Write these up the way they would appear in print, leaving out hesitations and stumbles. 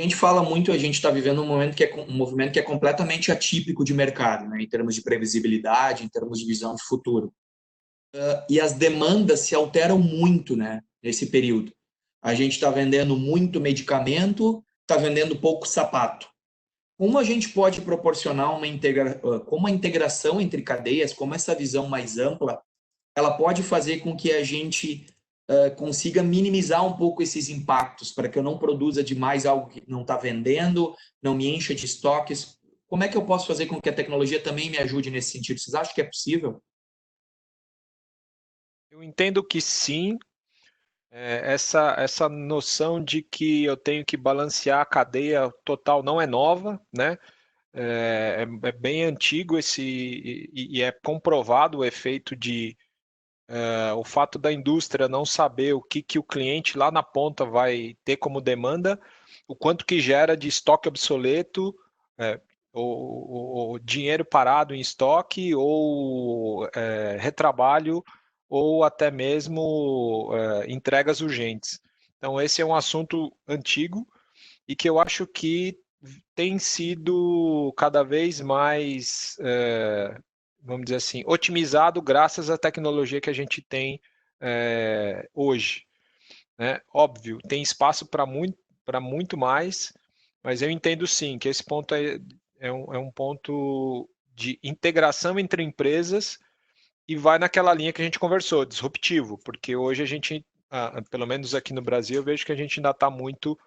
gente fala muito, a gente está vivendo um movimento que é completamente atípico de mercado, né, em termos de previsibilidade, em termos de visão de futuro. E as demandas se alteram muito, né, nesse período. A gente está vendendo muito medicamento, está vendendo pouco sapato. Como a gente pode proporcionar como a integração entre cadeias, como essa visão mais ampla, ela pode fazer com que a gente consiga minimizar um pouco esses impactos, para que eu não produza demais algo que não está vendendo, não me encha de estoques. Como é que eu posso fazer com que a tecnologia também me ajude nesse sentido? Vocês acham que é possível? Eu entendo que sim, essa noção de que eu tenho que balancear a cadeia total não é nova, né? É bem antigo e é comprovado o efeito de o fato da indústria não saber o que o cliente lá na ponta vai ter como demanda, o quanto que gera de estoque obsoleto, é, ou dinheiro parado em estoque, ou retrabalho, ou até mesmo entregas urgentes. Então, esse é um assunto antigo e que eu acho que tem sido cada vez mais, vamos dizer assim, otimizado graças à tecnologia que a gente tem hoje, né? Óbvio, tem espaço para muito mais, mas eu entendo sim que esse ponto é um ponto de integração entre empresas e vai naquela linha que a gente conversou, disruptivo, porque hoje a gente, pelo menos aqui no Brasil, eu vejo que a gente ainda está muito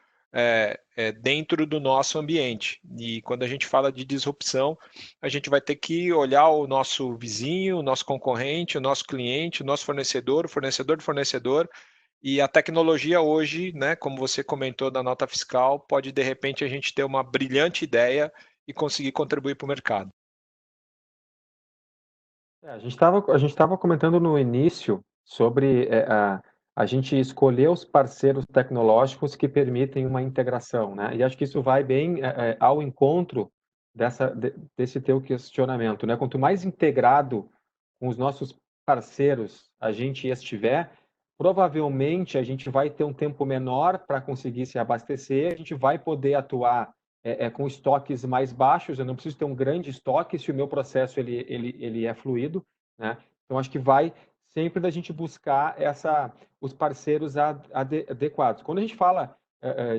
dentro do nosso ambiente. E quando a gente fala de disrupção, a gente vai ter que olhar o nosso vizinho, o nosso concorrente, o nosso cliente, o nosso fornecedor, o fornecedor do fornecedor. E a tecnologia hoje, né, como você comentou da nota fiscal, pode de repente a gente ter uma brilhante ideia e conseguir contribuir para o mercado. A gente estava comentando no início sobre a gente escolher os parceiros tecnológicos que permitem uma integração, né? E acho que isso vai bem ao encontro desse teu questionamento, né? Quanto mais integrado com os nossos parceiros a gente estiver, provavelmente a gente vai ter um tempo menor para conseguir se abastecer, a gente vai poder atuar com estoques mais baixos, eu não preciso ter um grande estoque se o meu processo ele é fluido, né? Então, acho que vai sempre da gente buscar os parceiros adequados. Quando a gente fala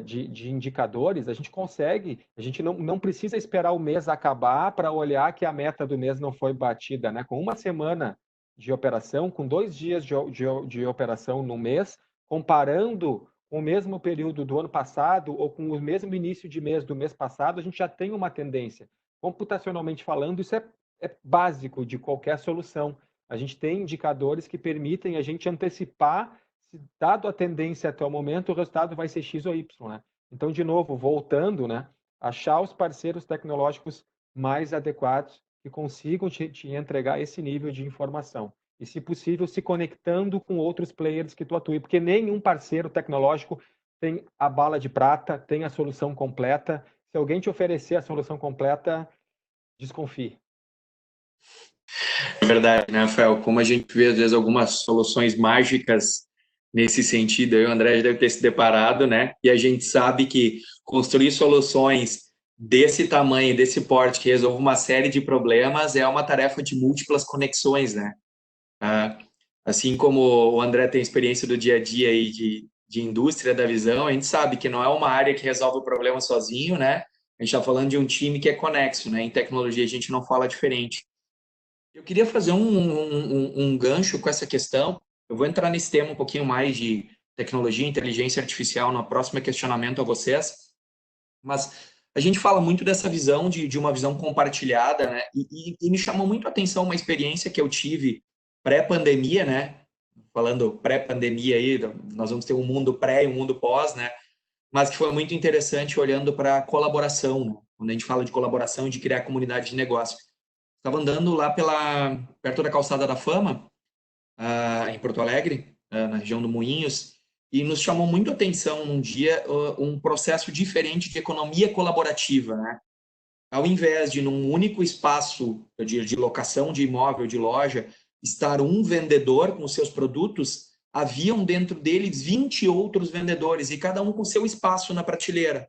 de indicadores, a gente não precisa esperar o mês acabar para olhar que a meta do mês não foi batida, né? Com uma semana de operação, com 2 dias de operação no mês, comparando com o mesmo período do ano passado ou com o mesmo início de mês do mês passado, a gente já tem uma tendência. Computacionalmente falando, isso é básico de qualquer solução. A gente tem indicadores que permitem a gente antecipar, se dado a tendência até o momento, o resultado vai ser X ou Y, né? Então, de novo, voltando, né, achar os parceiros tecnológicos mais adequados que consigam te entregar esse nível de informação. E, se possível, se conectando com outros players que tu atue, porque nenhum parceiro tecnológico tem a bala de prata, tem a solução completa. Se alguém te oferecer a solução completa, desconfie. É verdade, né, Rafael? Como a gente vê, às vezes, algumas soluções mágicas nesse sentido, aí o André já deve ter se deparado, né? E a gente sabe que construir soluções desse tamanho, desse porte, que resolve uma série de problemas, é uma tarefa de múltiplas conexões, né? Ah, assim como o André tem experiência do dia a dia aí de indústria da visão, a gente sabe que não é uma área que resolve o problema sozinho, né? A gente está falando de um time que é conexo, né? Em tecnologia a gente não fala diferente. Eu queria fazer um gancho com essa questão. Eu vou entrar nesse tema um pouquinho mais de tecnologia e inteligência artificial no próximo questionamento a vocês, mas a gente fala muito dessa visão de uma visão compartilhada, né? E me chamou muito a atenção uma experiência que eu tive pré-pandemia, né? Falando pré-pandemia aí, nós vamos ter um mundo pré e um mundo pós, né? Mas que foi muito interessante olhando para a colaboração, né? Quando a gente fala de colaboração, de criar comunidade de negócio. Estava andando lá perto da Calçada da Fama, em Porto Alegre, na região do Moinhos, e nos chamou muito a atenção num dia um processo diferente de economia colaborativa, né? Ao invés de num único espaço de locação de imóvel, de loja, estar um vendedor com os seus produtos, haviam dentro deles 20 outros vendedores, e cada um com seu espaço na prateleira.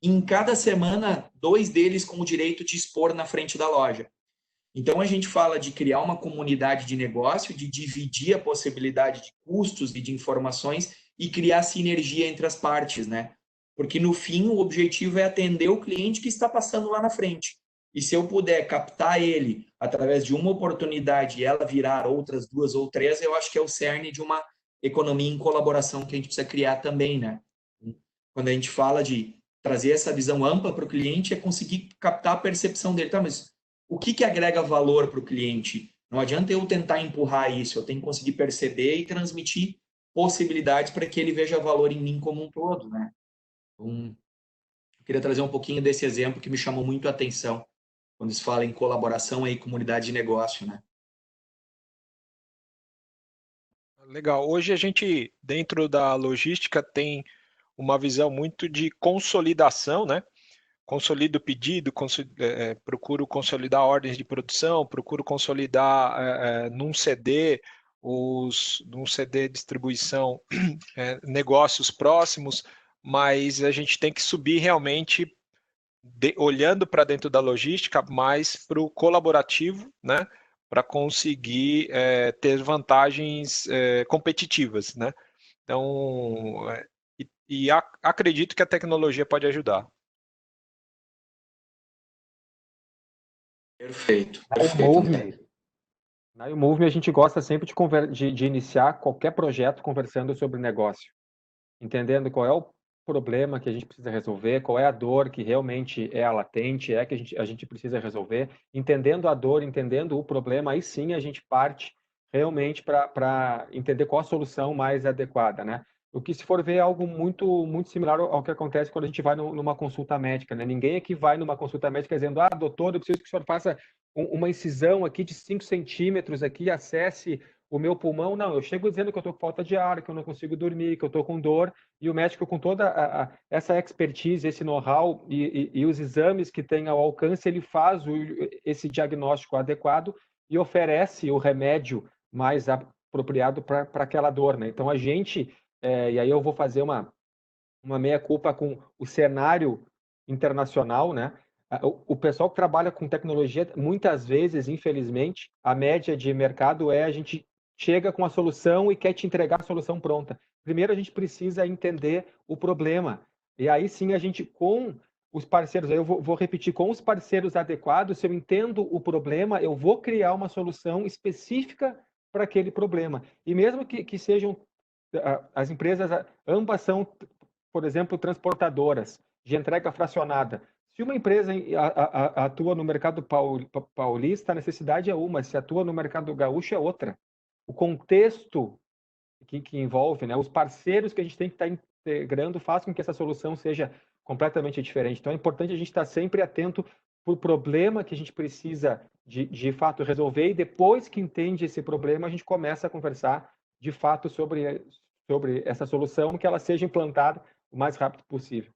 em cada semana, 2 deles com o direito de expor na frente da loja. Então, a gente fala de criar uma comunidade de negócio, de dividir a possibilidade de custos e de informações e criar sinergia entre as partes, né? Porque, no fim, o objetivo é atender o cliente que está passando lá na frente. E se eu puder captar ele através de uma oportunidade e ela virar outras 2 ou 3, eu acho que é o cerne de uma economia em colaboração que a gente precisa criar também, né? Quando a gente fala de trazer essa visão ampla para o cliente, é conseguir captar a percepção dele. Tá, mas o que agrega valor para o cliente? Não adianta eu tentar empurrar isso, eu tenho que conseguir perceber e transmitir possibilidades para que ele veja valor em mim como um todo, né? Então, eu queria trazer um pouquinho desse exemplo que me chamou muito a atenção quando se fala em colaboração e comunidade de negócio, né? Legal. Hoje a gente, dentro da logística, tem uma visão muito de consolidação, né? Consolido o pedido, procuro consolidar ordens de produção, procuro consolidar num CD, num CD distribuição, negócios próximos, mas a gente tem que subir realmente, olhando para dentro da logística, mais para o colaborativo, né? Para conseguir ter vantagens competitivas, né? Então, acredito que a tecnologia pode ajudar. Perfeito. Na YouMove, a gente gosta sempre de iniciar qualquer projeto conversando sobre negócio, entendendo qual é o problema que a gente precisa resolver, qual é a dor que realmente é a latente, é que a gente precisa resolver. Entendendo a dor, entendendo o problema, aí sim a gente parte realmente para entender qual a solução mais adequada, né? O que, se for ver, é algo muito similar ao que acontece quando a gente vai numa consulta médica, né? Ninguém aqui vai numa consulta médica dizendo, doutor, eu preciso que o senhor faça uma incisão aqui de 5 centímetros aqui, acesse o meu pulmão. Não, eu chego dizendo que eu estou com falta de ar, que eu não consigo dormir, que eu estou com dor, e o médico, com toda essa expertise, esse know-how e os exames que tem ao alcance, ele faz esse diagnóstico adequado e oferece o remédio mais apropriado para aquela dor, né? Então, a gente, e aí eu vou fazer uma meia-culpa com o cenário internacional, né? O pessoal que trabalha com tecnologia, muitas vezes, infelizmente, a média de mercado a gente chega com a solução e quer te entregar a solução pronta. Primeiro, a gente precisa entender o problema. E aí sim, a gente, com os parceiros, eu vou repetir, com os parceiros adequados, se eu entendo o problema, eu vou criar uma solução específica para aquele problema. E mesmo que sejam as empresas, ambas são, por exemplo, transportadoras de entrega fracionada. Se uma empresa atua no mercado paulista, a necessidade é uma, se atua no mercado gaúcho é outra. O contexto que envolve, né, os parceiros que a gente tem que estar integrando faz com que essa solução seja completamente diferente. Então é importante a gente estar sempre atento para o problema que a gente precisa de fato resolver, e depois que entende esse problema, a gente começa a conversar de fato sobre essa solução, que ela seja implantada o mais rápido possível.